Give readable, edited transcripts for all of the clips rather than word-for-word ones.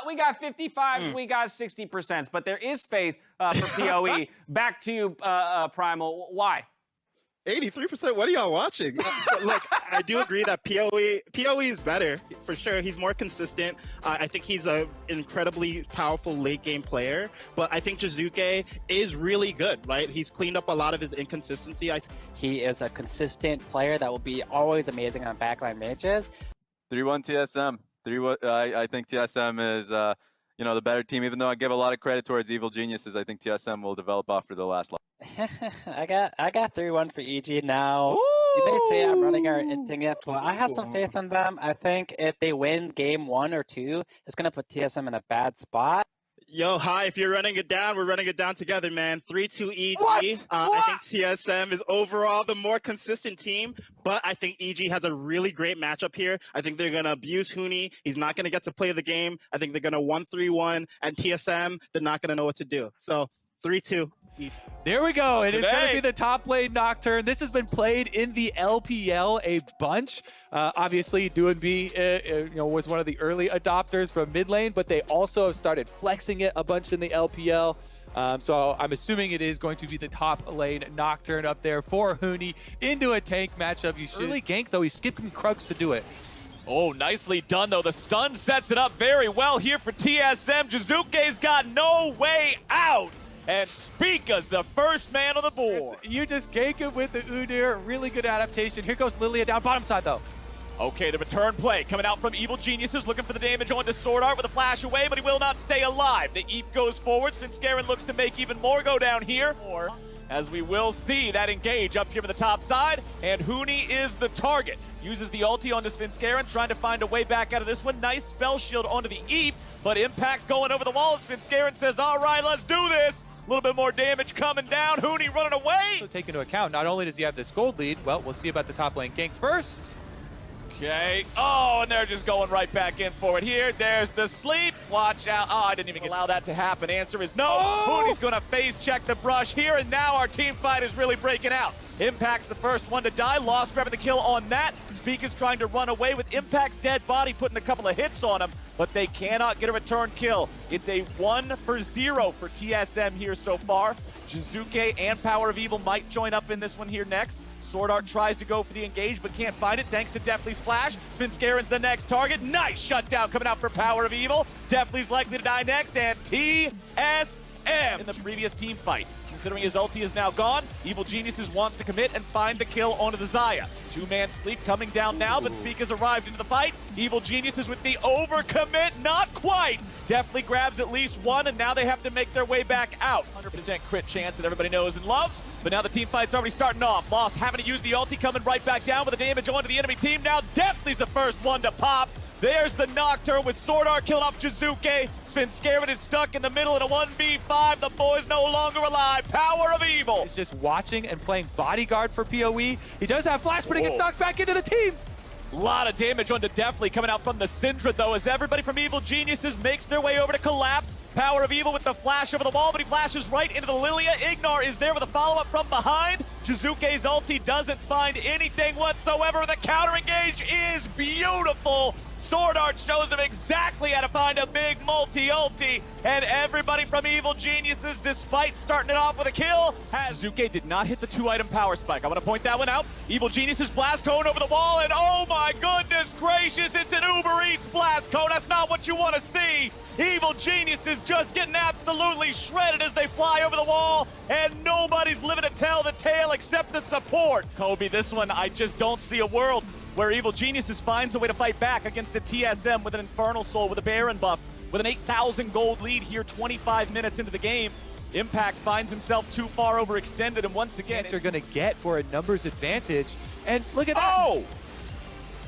we got 55, we got 60%, but there is faith for PoE. Back to you, Primal. Why? 83%. What are y'all watching? So, look, I do agree that PoE is better for sure. He's more consistent. I think he's an incredibly powerful late game player. But I think Jizuke is really good, right? He's cleaned up a lot of his inconsistency. He is a consistent player that will be always amazing on backline mages. 3-1 TSM. 3-1. I think TSM is the better team. Even though I give a lot of credit towards Evil Geniuses, I think TSM will develop after the last line. I got 3-1 for EG now. Ooh. You may say I'm running our thing yet, but I have some faith in them. I think if they win game 1 or 2, it's gonna put TSM in a bad spot. Yo, hi, if you're running it down, we're running it down together, man. 3-2 EG. I think TSM is overall the more consistent team, but I think EG has a really great matchup here. I think they're going to abuse Huni. He's not going to get to play the game. I think they're going to 1-3-1, and TSM, they're not going to know what to do. So, 3-2. There we go. It is going to be the top lane Nocturne. This has been played in the LPL a bunch. Obviously, Doin B was one of the early adopters from mid lane, but they also have started flexing it a bunch in the LPL. So I'm assuming it is going to be the top lane Nocturne up there for Huni into a tank matchup. You should early gank, though. He's skipping Krugs to do it. Oh, nicely done, though. The stun sets it up very well here for TSM. Jizuke's got no way out. And Spica's the first man on the board. You just gank him with the Udyr. Really good adaptation. Here goes Lilia down bottom side, though. Okay, the return play coming out from Evil Geniuses, looking for the damage onto Sword Art with a flash away, but he will not stay alive. The Eep goes forwards. Finskaren looks to make even more go down here. As we will see that engage up here for the top side, and Huni is the target. Uses the ulti onto Finskaren, trying to find a way back out of this one. Nice spell shield onto the Eep, but Impact's going over the wall as Finskaren says, all right, let's do this. A little bit more damage coming down. Huni running away. So take into account, not only does he have this gold lead, well, we'll see about the top lane gank first. Okay. Oh, and they're just going right back in for it here. There's the sleep. Watch out. Oh, I didn't even allow that to happen. Answer is no. Huni's going to face check the brush here, and now our team fight is really breaking out. Impact's the first one to die. Lost grabbing the kill on that. Spica's trying to run away with Impact's dead body, putting a couple of hits on him, but they cannot get a return kill. It's a 1-for-0 for TSM here so far. Jizuke and Power of Evil might join up in this one here next. Sword Art tries to go for the engage, but can't find it thanks to Deathly's flash. Svenskaren's the next target. Nice shutdown coming out for Power of Evil. Deathly's likely to die next, and TSM in the previous team fight. Considering his ulti is now gone, Evil Geniuses wants to commit and find the kill onto the Xayah. Two-man sleep coming down now, but Spica's arrived into the fight. Evil Geniuses with the overcommit, not quite. Definitely grabs at least one, and now they have to make their way back out. 100% crit chance that everybody knows and loves, but now the team fight's already starting off. Lost having to use the ulti, coming right back down with the damage onto the enemy team. Now Deathly's the first one to pop. There's the Nocturne with Sword Art killing off Jizuke. Svenskaren is stuck in the middle in a 1v5. The boy's no longer alive. Power of Evil. He's just watching and playing bodyguard for PoE. He does have flash, but he gets knocked back into the team. A lot of damage onto Deathly coming out from the Syndra, though, as everybody from Evil Geniuses makes their way over to collapse. Power of Evil with the flash over the wall, but he flashes right into the Lilia. Ignar is there with a follow-up from behind. Jizuke's ulti doesn't find anything whatsoever. The counter engage is beautiful. Sword Art shows him exactly how to find a big multi-ulti, and everybody from Evil Geniuses, despite starting it off with a kill, Jizuke did not hit the 2-item power spike. I want to point that one out. Evil Geniuses blast cone over the wall, and oh my goodness gracious, it's an Uber Eats blast cone. That's not what you want to see. Evil Geniuses just getting absolutely shredded as they fly over the wall, and nobody's living to tell the tale except the support. Kobe, this one, I just don't see a world where Evil Geniuses finds a way to fight back against a TSM with an Infernal Soul, with a Baron buff, with an 8,000 gold lead here 25 minutes into the game. Impact finds himself too far overextended, and once again... They're going to get for a numbers advantage, and look at that!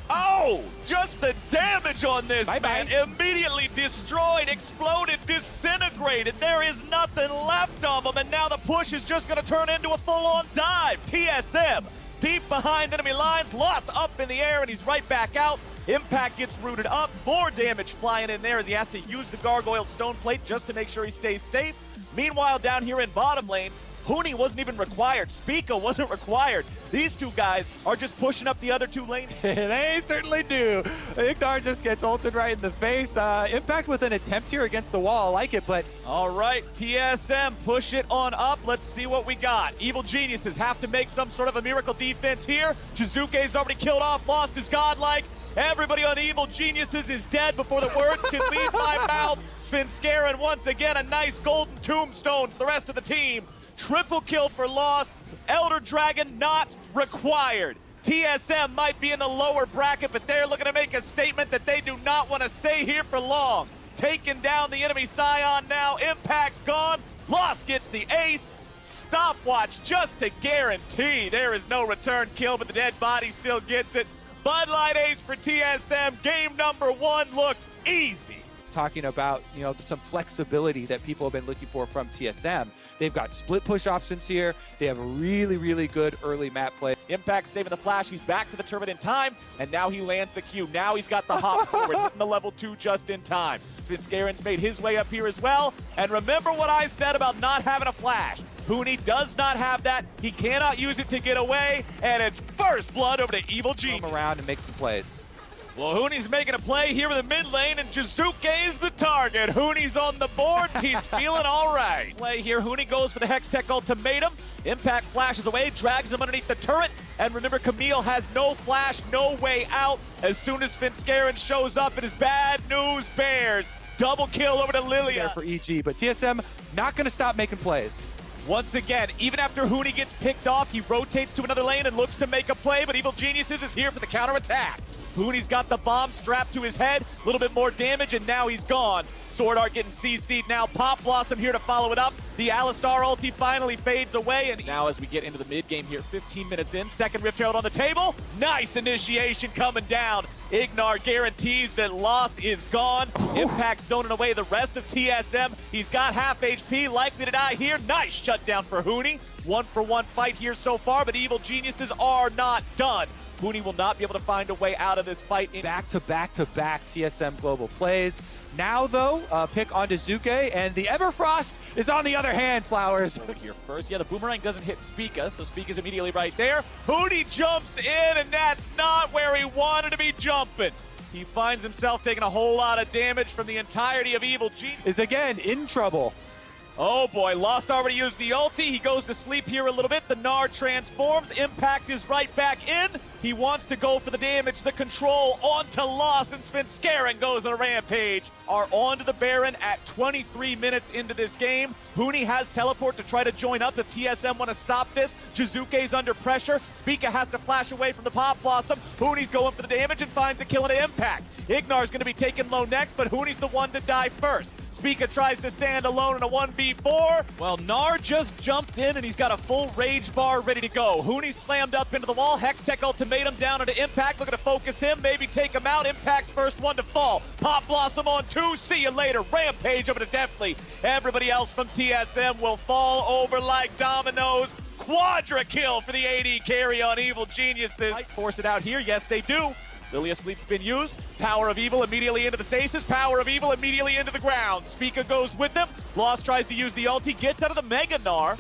Oh! Just the damage on this, man. Immediately destroyed, exploded, disintegrated. There is nothing left of him, and now the push is just going to turn into a full-on dive. TSM deep behind enemy lines, Lost up in the air, and he's right back out. Impact gets rooted up, more damage flying in there as he has to use the Gargoyle Stone Plate just to make sure he stays safe. Meanwhile, down here in bottom lane, Huni wasn't even required. Spica wasn't required. These two guys are just pushing up the other two lanes. They certainly do. Ignar just gets ulted right in the face. Impact with an attempt here against the wall. I like it, but... All right, TSM, push it on up. Let's see what we got. Evil Geniuses have to make some sort of a miracle defense here. Jizuke's already killed off, lost his godlike. Everybody on Evil Geniuses is dead before the words can leave my mouth. Svenskeren once again, a nice golden tombstone for the rest of the team. Triple kill for Lost. Elder Dragon not required. TSM might be in the lower bracket, but they're looking to make a statement that they do not want to stay here for long. Taking down the enemy Scion now. Impact's gone. Lost gets the ace. Stopwatch just to guarantee there is no return kill, but the dead body still gets it. Bud Light ace for TSM. Game number 1 looked easy. Talking about, you know, some flexibility that people have been looking for from TSM. They've got split push options here. They have a really, really good early map play. Impact saving the flash. He's back to the turret in time, and now he lands the Q. Now he's got the hop forward, hitting the level 2 just in time. Svenskaren's made his way up here as well. And remember what I said about not having a flash. Huni does not have that. He cannot use it to get away, and it's first blood over to Evil Genius. Come around and make some plays. Well, Huni's making a play here in the mid lane, and Jizuke is the target. Huni's on the board. He's feeling all right. Play here. Huni goes for the Hextech ultimatum. Impact flashes away, drags him underneath the turret. And remember, Camille has no flash, no way out. As soon as Svenskeren shows up, it is bad news bears. Double kill over to Lilia. There for EG, but TSM not going to stop making plays. Once again, even after Huni gets picked off, he rotates to another lane and looks to make a play, but Evil Geniuses is here for the counterattack. Huni's got the bomb strapped to his head, a little bit more damage, and now he's gone. Sword Art getting CC'd now. Pop Blossom here to follow it up. The Alistar ulti finally fades away, and now as we get into the mid game here, 15 minutes in, second Rift Herald on the table. Nice initiation coming down. Ignar guarantees that Lost is gone. Impact zoning away the rest of TSM. He's got half HP, likely to die here. Nice shutdown for Huni. 1-for-1 fight here so far, but Evil Geniuses are not done. Huni will not be able to find a way out of this fight. Back-to-back-to-back TSM global plays. Now, though, pick on Jizuke, and the Everfrost is on the other hand, Flowers. Here first, yeah, the boomerang doesn't hit Spica, so Spica's immediately right there. Huni jumps in, and that's not where he wanted to be jumping. He finds himself taking a whole lot of damage from the entirety of Evil Genius. Is again in trouble. Oh boy, Lost already used the ulti. He goes to sleep here a little bit. The Gnar transforms. Impact is right back in. He wants to go for the damage, the control onto Lost, and Svenskeren goes on a rampage. Are on to the Baron at 23 minutes into this game. Huni has teleport to try to join up if TSM want to stop this. Jizuke's under pressure. Spica has to flash away from the Pop Blossom. Huni's going for the damage and finds a kill into Impact. Ignar's going to be taken low next, but Huni's the one to die first. Spica tries to stand alone in a 1v4. Well, Gnar just jumped in, and he's got a full rage bar ready to go. Huni slammed up into the wall. Hextech ultimatum down into Impact, looking to focus him, maybe take him out. Impact's first one to fall. Pop Blossom on 2, see you later. Rampage over to Deathly. Everybody else from TSM will fall over like dominoes. Quadra kill for the AD carry on Evil Geniuses. Might force it out here, yes they do. Lilia Sleep's been used. Power of Evil immediately into the stasis. Power of Evil immediately into the ground. Spica goes with them. Lost tries to use the ulti. Gets out of the Mega Gnar.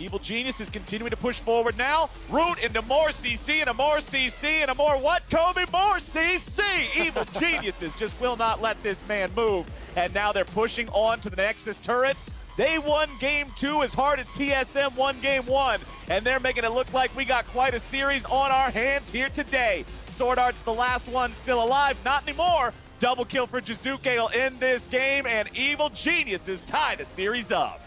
Evil Genius is continuing to push forward now. Root into more CC and a more CC and a more what, Kobe? More CC! Evil Geniuses just will not let this man move. And now they're pushing on to the Nexus turrets. They won game 2 as hard as TSM won game 1. And they're making it look like we got quite a series on our hands here today. Sword Art's the last one still alive. Not anymore. Double kill for Jizuke will end this game, and Evil Geniuses tie the series up.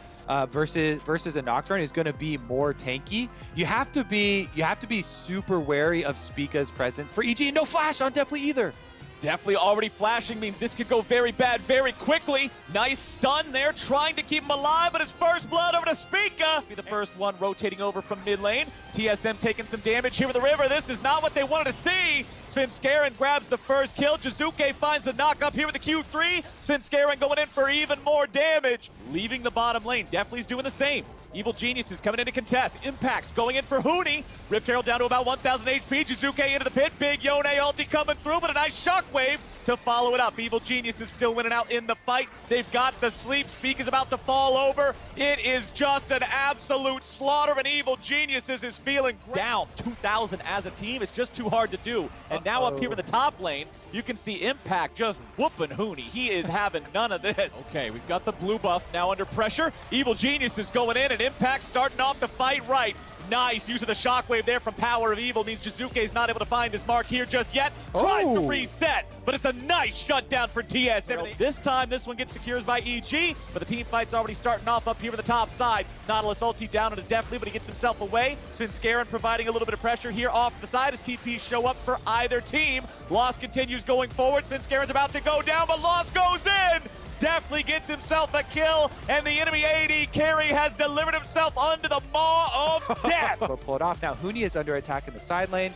Versus a Nocturne is going to be more tanky. You have to be super wary of Spica's presence. For EG, no flash on Deathly either. Definitely already flashing means this could go very bad very quickly. Nice stun there, trying to keep him alive, but it's first blood over to Spica. Be the first one rotating over from mid lane. TSM taking some damage here with the river. This is not what they wanted to see. Svenskeren grabs the first kill. Jizuke finds the knock up here with the Q3. Svenskeren going in for even more damage. Leaving the bottom lane. Definitely's doing the same. Evil Genius is coming in to contest. Impact's going in for Huni. Rift Herald down to about 1,000 HP. Jizuke into the pit. Big Yone ulti coming through, but a nice shockwave to follow it up. Evil Genius is still winning out in the fight. They've got the sleep. Speak is about to fall over. It is just an absolute slaughter, and Evil Geniuses is feeling down 2,000 as a team. It's just too hard to do. And now up here in the top lane, you can see Impact just whooping Huni. He is having none of this. Okay, we've got the blue buff now under pressure. Evil Genius is going in, and Impact starting off the fight right. Nice use of the shockwave there from Power of Evil. Means Jizuke's not able to find his mark here just yet. Tries to reset, but it's a nice shutdown for TSM. This time, this one gets secures by EG, but the team fight's already starting off up here on the top side. Nautilus ulti down into Deftly, but he gets himself away. Svenskeren providing a little bit of pressure here off the side as TPs show up for either team. Lost continues going forward. Svenskeren's about to go down, but Lost goes in. Deftly gets himself a kill, and the enemy AD carry has delivered himself under the maw of death. We'll pull it off now. Huni is under attack in the side lane.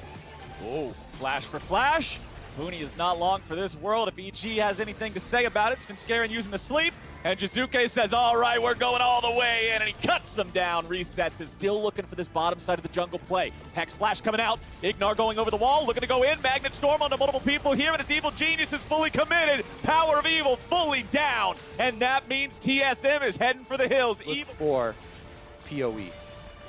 Oh, flash for flash. Huni is not long for this world. If EG has anything to say about it, Svenskeren using the sleep. And Jizuke says, all right, we're going all the way in, and he cuts him down, resets, is still looking for this bottom side of the jungle play. Hex Flash coming out, Ignar going over the wall, looking to go in, Magnet Storm onto multiple people here, and it's Evil Genius is fully committed, Power of Evil fully down, and that means TSM is heading for the hills. Look for PoE.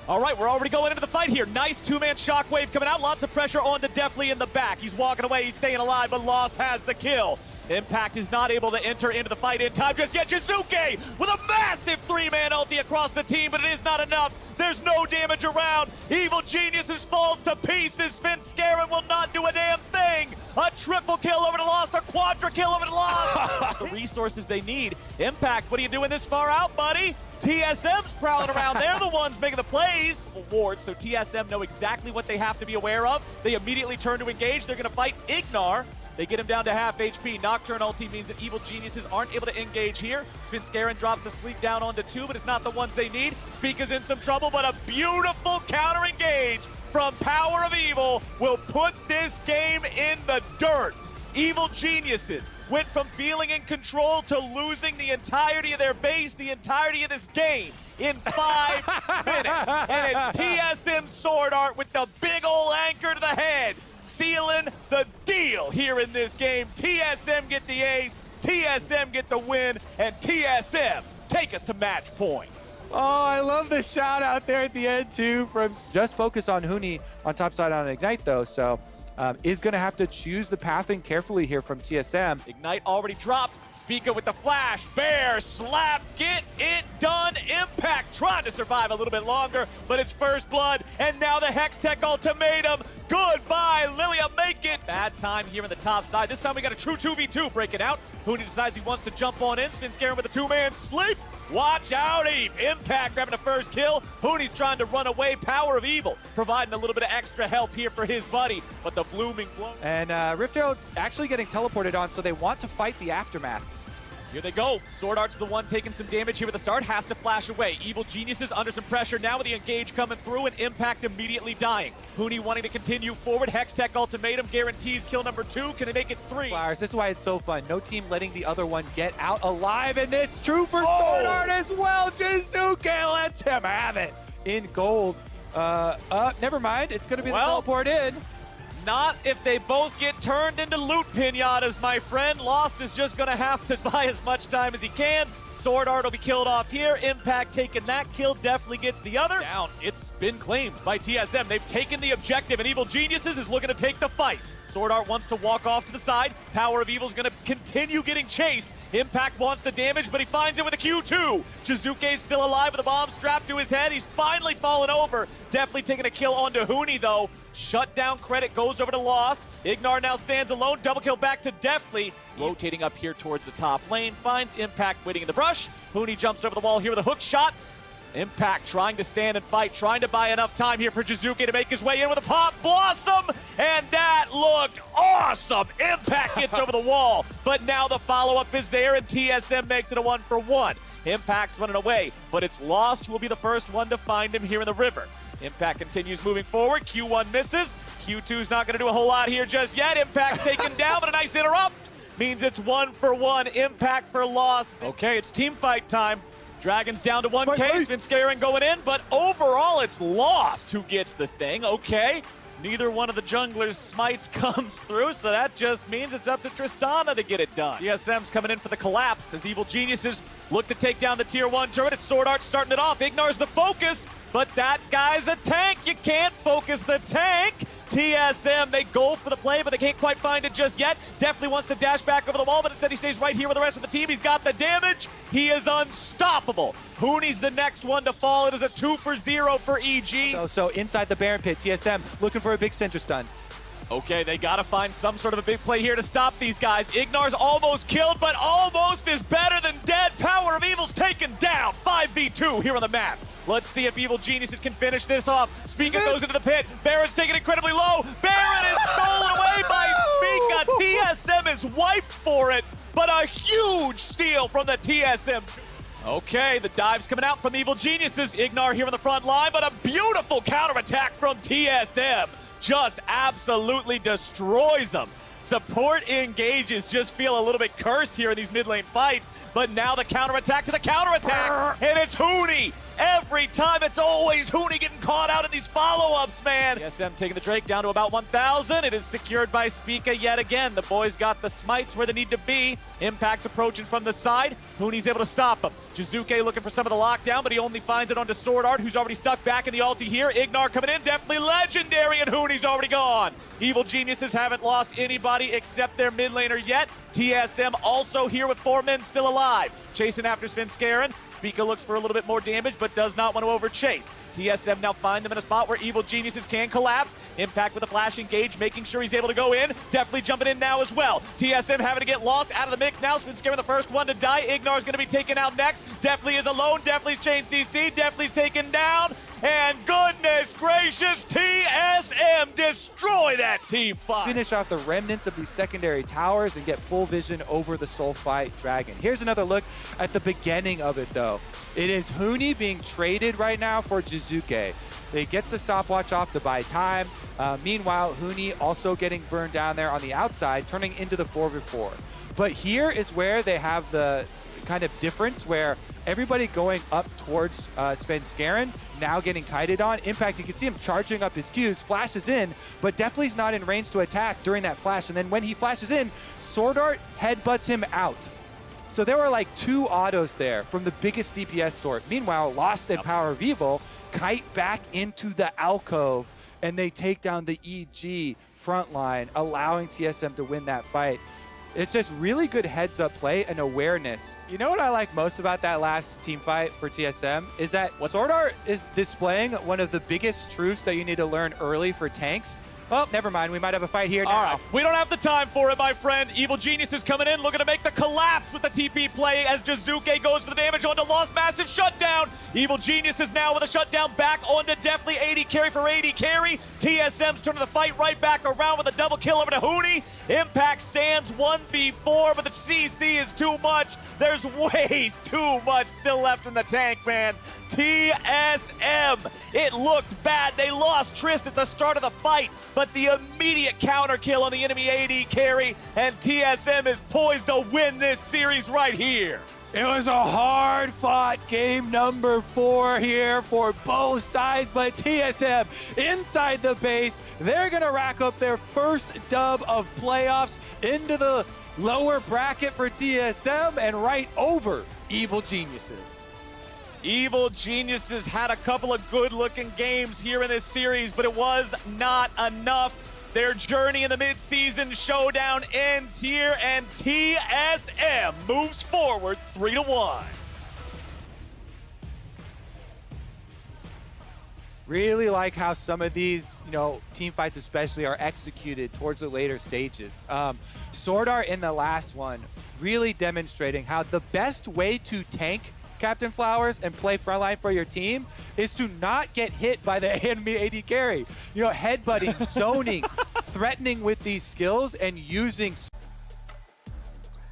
All right, we're already going into the fight here. Nice two-man shockwave coming out, lots of pressure onto Deftly in the back. He's walking away, he's staying alive, but Lost has the kill. Impact is not able to enter into the fight in time just yet. Jizuke with a massive three-man ulti across the team, but it is not enough. There's no damage around. Evil Geniuses falls to pieces. Svenskeren will not do a damn thing. A triple kill over to Lost, a quadra kill over to Lost. The resources they need. Impact, what are you doing this far out, buddy? TSM's prowling around. They're the ones making the plays. Wards, so TSM know exactly what they have to be aware of. They immediately turn to engage. They're going to fight Ignar. They get him down to half HP. Nocturne ulti means that Evil Geniuses aren't able to engage here. Svenskeren drops a sleep down onto two, but it's not the ones they need. Speak is in some trouble, but a beautiful counter engage from Power of Evil will put this game in the dirt. Evil Geniuses went from feeling in control to losing the entirety of their base, the entirety of this game in 5 minutes. And it's TSM Sword Art with the big ol' anchor to the head, sealing the deal here in this game. TSM get the ace, TSM get the win, and TSM take us to match point. Oh, I love the shout out there at the end too. From just focus on Huni on top side on Ignite though, so is going to have to choose the pathing carefully here from TSM. Ignite already dropped. Speaker with the flash. Bear slap. Get it done. Impact trying to survive a little bit longer, but it's first blood. And now the Hex Tech ultimatum. Goodbye, Lilia. Make it. Bad time here in the top side. This time we got a true 2v2 breaking out. Huni decides he wants to jump on in. Svenskeren with a two-man sleep. Watch out, Eve. Impact grabbing the first kill. Huni's trying to run away. Power of Evil providing a little bit of extra help here for his buddy, but the blooming blow. And Rift Arrow actually getting teleported on, so they want to fight the aftermath. Here they go. Sword Art's the one taking some damage here at the start. Has to flash away. Evil Geniuses under some pressure now with the engage coming through and Impact immediately dying. Huni wanting to continue forward. Hex Tech ultimatum guarantees kill number 2. Can they make it 3? Flowers, this is why it's so fun. No team letting the other one get out alive, and it's true for Sword Art as well. Jizuke lets him have it in gold. Never mind. It's going to be the teleport in. Not if they both get turned into loot pinatas, my friend. Lost is just going to have to buy as much time as he can. Sword Art will be killed off here. Impact taking that kill, definitely gets the other. Down. It's been claimed by TSM. They've taken the objective, and Evil Geniuses is looking to take the fight. Sword Art wants to walk off to the side. Power of Evil is going to continue getting chased. Impact wants the damage, but he finds it with a Q2. Jizuke's still alive with a bomb strapped to his head. He's finally fallen over. Definitely taking a kill onto Huni, though. Shutdown credit goes over to Lost. Ignar now stands alone. Double kill back to Deftly. Rotating up here towards the top lane. Finds Impact waiting in the brush. Huni jumps over the wall here with a hook shot. Impact trying to stand and fight, trying to buy enough time here for Jizuke to make his way in with a pop blossom, and that looked awesome. Impact gets over the wall, but now the follow-up is there, and TSM makes it a 1-for-1. Impact's running away, but it's Lost who will be the first one to find him here in the river. Impact continues moving forward. Q1 misses. Q2's not going to do a whole lot here just yet. Impact's taken down, but a nice interrupt means it's 1-for-1. Impact for Lost. Okay, it's team fight time. Dragons down to 1K. Svenskeren going in, but overall it's Lost who gets the thing. Okay. Neither one of the junglers' smites comes through, so that just means it's up to Tristana to get it done. TSM's coming in for the collapse as Evil Geniuses look to take down the Tier 1 turret. It's Sword Art starting it off. Ignar's the focus, but that guy's a tank. You can't focus the tank. TSM, they go for the play, but they can't quite find it just yet. Definitely wants to dash back over the wall, but instead he stays right here with the rest of the team. He's got the damage. He is unstoppable. Huni's the next one to fall. It is a 2-for-0 for EG. So inside the Baron pit, TSM looking for a big center stun. Okay, they gotta find some sort of a big play here to stop these guys. Ignar's almost killed, but almost is better than dead. Power of Evil's taken down. 5v2 here on the map. Let's see if Evil Geniuses can finish this off. Spica goes into the pit. Baron's taken incredibly low. Baron is stolen away by Spica. TSM is wiped for it, but a huge steal from the TSM. Okay, the dive's coming out from Evil Geniuses. Ignar here on the front line, but a beautiful counterattack from TSM. Just absolutely destroys them. Support engages just feel a little bit cursed here in these mid lane fights, but now the counterattack to the counterattack, and it's Huni. Every time it's always Huni getting caught out in these follow-ups, man. TSM taking the Drake down to about 1,000. It is secured by Spica yet again. The boys got the smites where they need to be. Impact's approaching from the side. Huni's able to stop him. Jizuke looking for some of the lockdown, but he only finds it onto Sword Art, who's already stuck back in the ulti here. Ignar coming in, definitely legendary, and Huni's already gone. Evil Geniuses haven't lost anybody except their mid laner yet. TSM also here with 4 men still alive. Chasing after Svenskeren. Spica looks for a little bit more damage, but does not want to overchase. TSM now find them in a spot where Evil Geniuses can collapse. Impact with a flash engage, making sure he's able to go in. Definitely jumping in now as well. TSM having to get lost out of the mix now. Svenskeren the first one to die. Ignar's going to be taken out next. Definitely is alone. Definitely's chained CC. Definitely's taken down. And goodness gracious, TSM destroy that team fight. Finish off the remnants of these secondary towers and get full vision over the Soulfight Dragon. Here's another look at the beginning of it, though. It is Huni being traded right now for Jizuke. He gets the stopwatch off to buy time. Meanwhile, Huni also getting burned down there on the outside, turning into the 4v4. But here is where they have the kind of difference where everybody going up towards Svenskeren, now getting kited on. Impact, you can see him charging up his Qs, flashes in, but definitely is not in range to attack during that flash. And then when he flashes in, Sword Art headbutts him out. So there were like 2 autos there from the biggest DPS sort. Meanwhile, Lost and Power of Evil kite back into the alcove, and they take down the EG front line, allowing TSM to win that fight. It's just really good heads-up play and awareness. You know what I like most about that last team fight for TSM is that Sword Art is displaying one of the biggest truths that you need to learn early for tanks. Oh, never mind. We might have a fight here now. All right, we don't have the time for it, my friend. Evil Genius is coming in, looking to make the collapse with the TP play as Jizuke goes for the damage onto Lost. Massive shutdown. Evil Genius is now with a shutdown back onto definitely 80 carry for 80 carry. TSM's turning the fight right back around with a double kill over to Huni. Impact stands 1v4, but the CC is too much. There's way too much still left in the tank, man. TSM, it looked bad. They lost Trist at the start of the fight, but the immediate counter kill on the enemy AD carry, and TSM is poised to win this series right here. It was a hard-fought game number 4 here for both sides, but TSM inside the base, they're going to rack up their first dub of playoffs into the lower bracket for TSM and right over Evil Geniuses. Evil Geniuses had a couple of good-looking games here in this series, but it was not enough. Their journey in the mid-season showdown ends here, and TSM moves forward 3-1. Really like how some of these, team fights especially are executed towards the later stages. Sword Art in the last one really demonstrating how the best way to tank Captain Flowers and play frontline for your team is to not get hit by the enemy AD carry. Headbutting, zoning, threatening with these skills and using.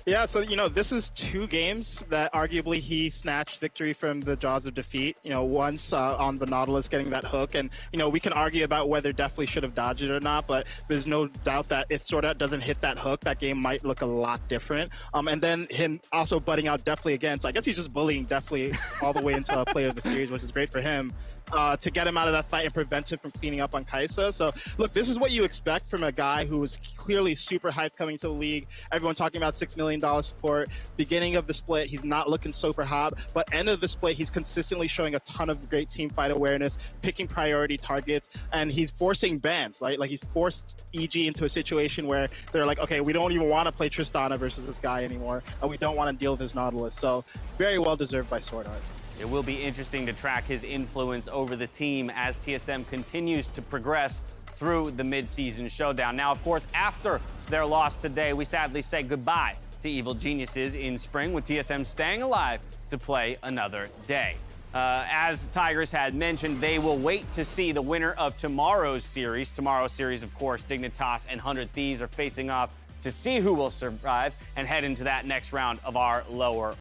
Yeah, so, this is 2 games that arguably he snatched victory from the jaws of defeat. Once on the Nautilus getting that hook, and, we can argue about whether definitely should have dodged it or not, but there's no doubt that if Sword Art doesn't hit that hook, that game might look a lot different. And then him also butting out definitely again, so I guess he's just bullying definitely all the way into player of the series, which is great for him. to get him out of that fight and prevent him from cleaning up on Kaisa. So look, this is what you expect from a guy who was clearly super hyped coming to the league. Everyone talking about $6 million support. Beginning of the split, he's not looking super hot, but end of the split, he's consistently showing a ton of great team fight awareness, picking priority targets, and he's forcing bans, right? Like, he's forced EG into a situation where they're like, okay, we don't even want to play Tristana versus this guy anymore, and we don't want to deal with his Nautilus. So very well deserved by Sword Art. It will be interesting to track his influence over the team as TSM continues to progress through the mid-season showdown. Now, of course, after their loss today, we sadly say goodbye to Evil Geniuses in spring, with TSM staying alive to play another day. As Tigers had mentioned, they will wait to see the winner of tomorrow's series. Tomorrow's series, of course, Dignitas and 100 Thieves are facing off to see who will survive and head into that next round of our lower